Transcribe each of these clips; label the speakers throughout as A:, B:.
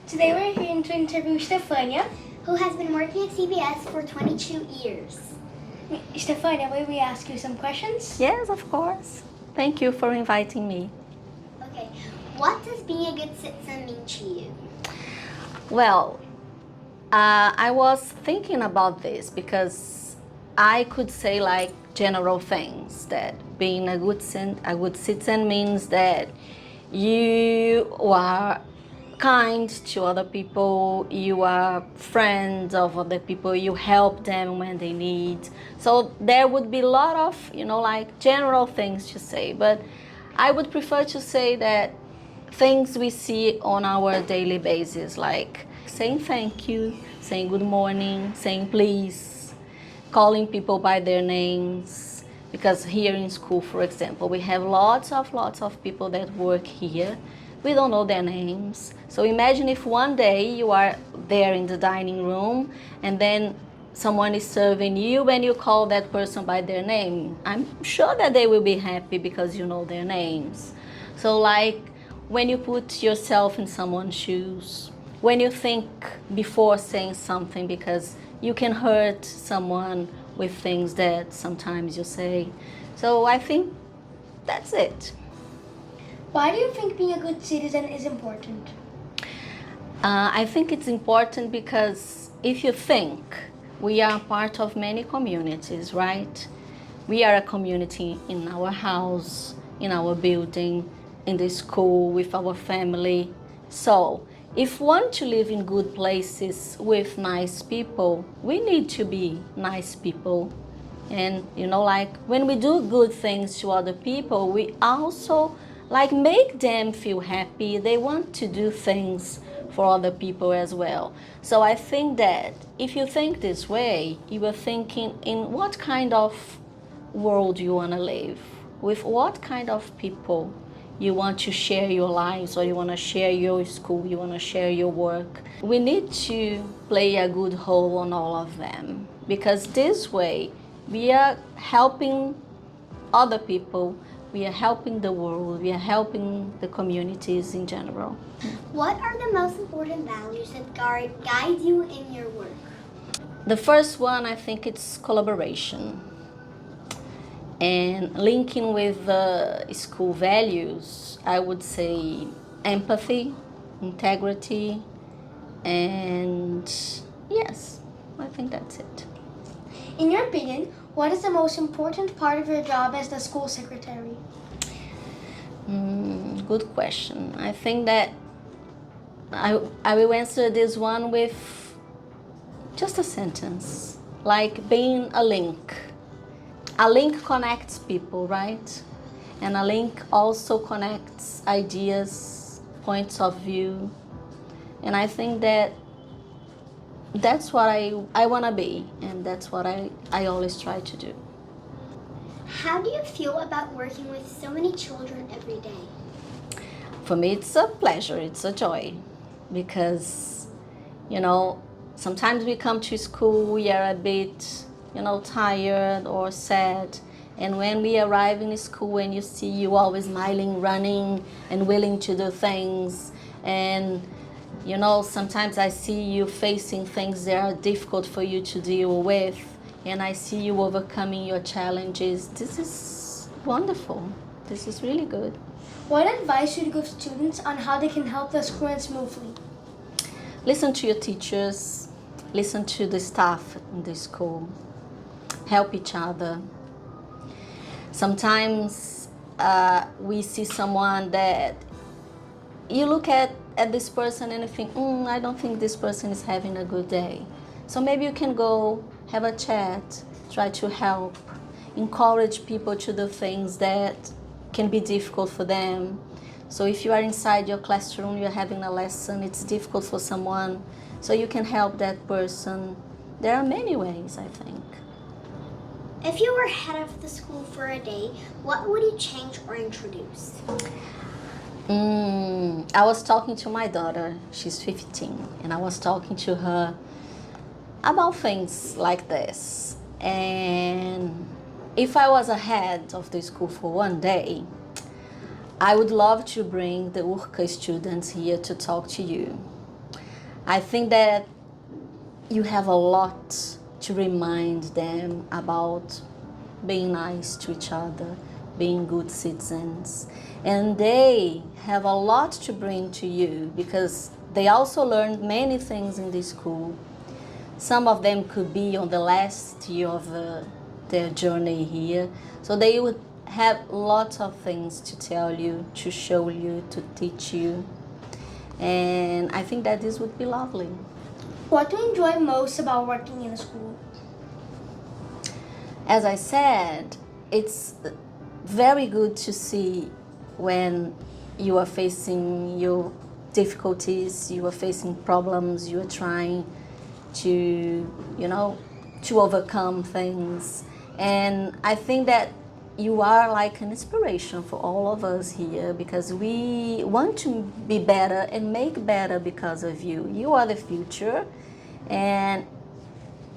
A: Today we're here to interview Estefânia,
B: who has been working at TBS for 22 years.
A: Estefânia, may we ask you some questions?
C: Yes, of course. Thank you for inviting me.
B: Okay, what does being a good citizen mean to you?
C: Well, I was thinking about this because I could say like general things, that being a good citizen means that you are kind to other people, you are friends of other people, you help them when they need. So there would be a lot of, like general things to say, but I would prefer to say that things we see on our daily basis, like saying thank you, saying good morning, saying please, calling people by their names. Because here in school, for example, we have lots of people that work here. We don't know their names. So imagine if one day you are there in the dining room and then someone is serving you and you call that person by their name. I'm sure that they will be happy because you know their names. So like when you put yourself in someone's shoes, when you think before saying something, because you can hurt someone with things that sometimes you say. So I think that's it.
A: Why do you think being a good citizen is important?
C: I think it's important because if you think, we are part of many communities, right? We are a community in our house, in our building, in the school, with our family. So if we want to live in good places with nice people, we need to be nice people. And like when we do good things to other people, we also like make them feel happy. They want to do things for other people as well. So I think that if you think this way, you are thinking in what kind of world you want to live, with what kind of people you want to share your lives, or you want to share your school, you want to share your work. We need to play a good role on all of them, because this way we are helping other people, we are helping the world, we are helping the communities in general.
B: What are the most important values that guide you in your work?
C: The first one, I think it's collaboration. And linking with the school values, I would say empathy, integrity, and yes, I think that's it.
A: In your opinion, what is the most important part of your job as the school secretary?
C: Good question. I think that I will answer this one with just a sentence, like being a link. A link connects people, right? And a link also connects ideas, points of view. And I think that that's what I want to be, and that's what I always try to do.
B: How do you feel about working with so many children every day?
C: For me, it's a pleasure, it's a joy, because, sometimes we come to school, we are a bit, tired or sad. And when we arrive in school and you see you always smiling, running, and willing to do things, and sometimes I see you facing things that are difficult for you to deal with, and I see you overcoming your challenges. This is wonderful. This is really good.
A: What advice would you give students on how they can help the school run smoothly?
C: Listen to your teachers, listen to the staff in the school, help each other. Sometimes we see someone that you look at this person and you think, I don't think this person is having a good day. So maybe you can go have a chat, try to help, encourage people to do things that can be difficult for them. So if you are inside your classroom, you're having a lesson, it's difficult for someone, so you can help that person. There are many ways, I think.
B: If you were head of the school for a day, what would you change or introduce?
C: I was talking to my daughter, she's 15, and I was talking to her about things like this. And if I was a head of the school for one day, I would love to bring the URCA students here to talk to you. I think that you have a lot to remind them about being nice to each other, being good citizens. And they have a lot to bring to you because they also learned many things in this school. Some of them could be on the last year of their journey here. So they would have lots of things to tell you, to show you, to teach you. And I think that this would be lovely.
A: What do you enjoy most about working in a school?
C: As I said, it's very good to see when you are facing your difficulties, you are facing problems, you are trying to, to overcome things. And I think that you are like an inspiration for all of us here because we want to be better and make better because of you. You are the future, and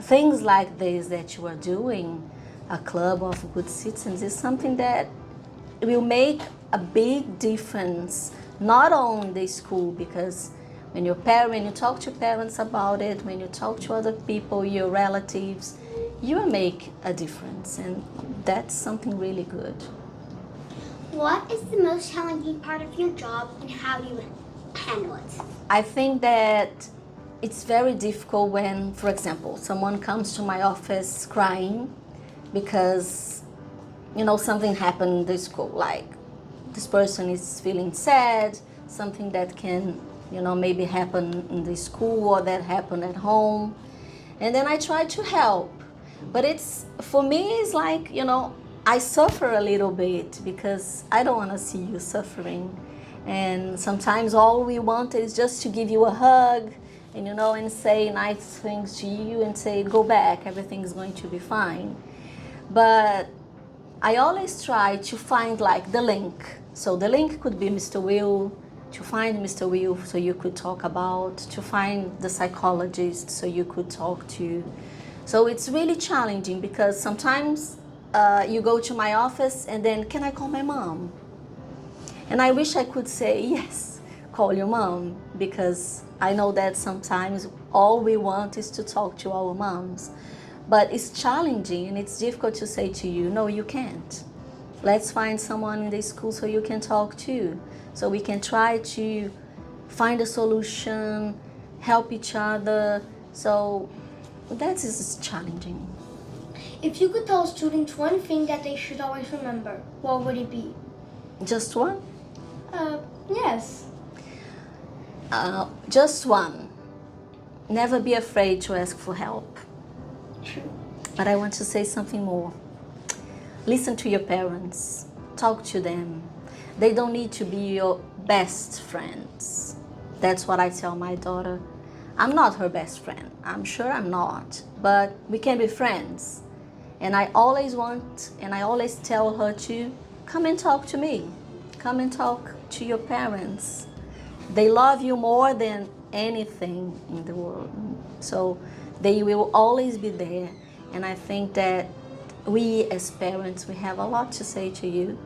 C: things like this that you are doing, a club of good citizens, is something that will make a big difference, not only in the school, because when you talk to parents about it, when you talk to other people, your relatives, you will make a difference, and that's something really good.
B: What is the most challenging part of your job and how do you handle it?
C: I think that it's very difficult when, for example, someone comes to my office crying because, something happened in the school, like this person is feeling sad, something that can, maybe happen in the school or that happened at home. And then I try to help. But for me, it's like, I suffer a little bit because I don't want to see you suffering. And sometimes all we want is just to give you a hug and, and say nice things to you and say, go back, everything's going to be fine. But I always try to find like the link. So the link could be Mr. Will, to find Mr. Will so you could talk about, to find the psychologist so you could talk to. So it's really challenging because sometimes you go to my office and then, can I call my mom? And I wish I could say, yes, call your mom, because I know that sometimes all we want is to talk to our moms. But it's challenging and it's difficult to say to you, no, you can't. Let's find someone in the school so you can talk to. So we can try to find a solution, help each other. So that is challenging.
A: If you could tell students one thing that they should always remember, what would it be?
C: Just one?
A: Yes.
C: Just one. Never be afraid to ask for help.
A: True.
C: But I want to say something more. Listen to your parents. Talk to them. They don't need to be your best friends. That's what I tell my daughter. I'm not her best friend. I'm sure I'm not. But we can be friends. And I always tell her to come and talk to me. Come and talk to your parents. They love you more than anything in the world. So they will always be there. And I think that we as parents, we have a lot to say to you.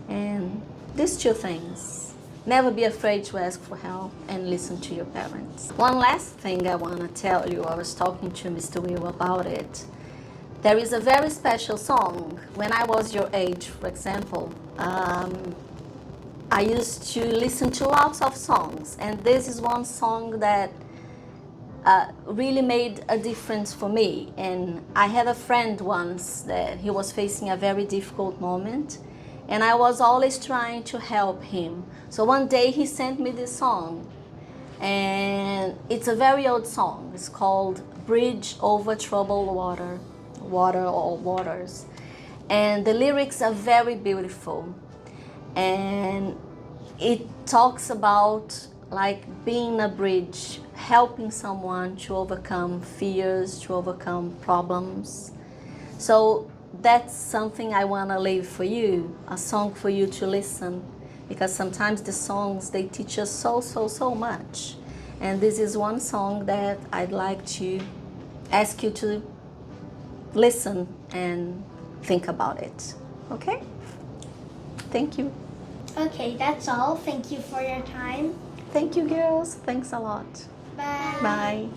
C: And these two things. Never be afraid to ask for help and listen to your parents. One last thing I want to tell you, I was talking to Mr. Will about it. There is a very special song. When I was your age, for example, I used to listen to lots of songs, and this is one song that really made a difference for me. And I had a friend once that he was facing a very difficult moment, and I was always trying to help him. So one day he sent me this song, and it's a very old song. It's called Bridge Over Troubled Water, Water or Waters. And the lyrics are very beautiful. And it talks about like being a bridge, helping someone to overcome fears, to overcome problems. So that's something I want to leave for you, a song for you to listen, because sometimes the songs, they teach us so much. And this is one song that I'd like to ask you to listen and think about it. Okay? Thank you.
A: Okay, that's all. Thank you for your time.
C: Thank you, girls. Thanks a lot.
A: Bye.
C: Bye.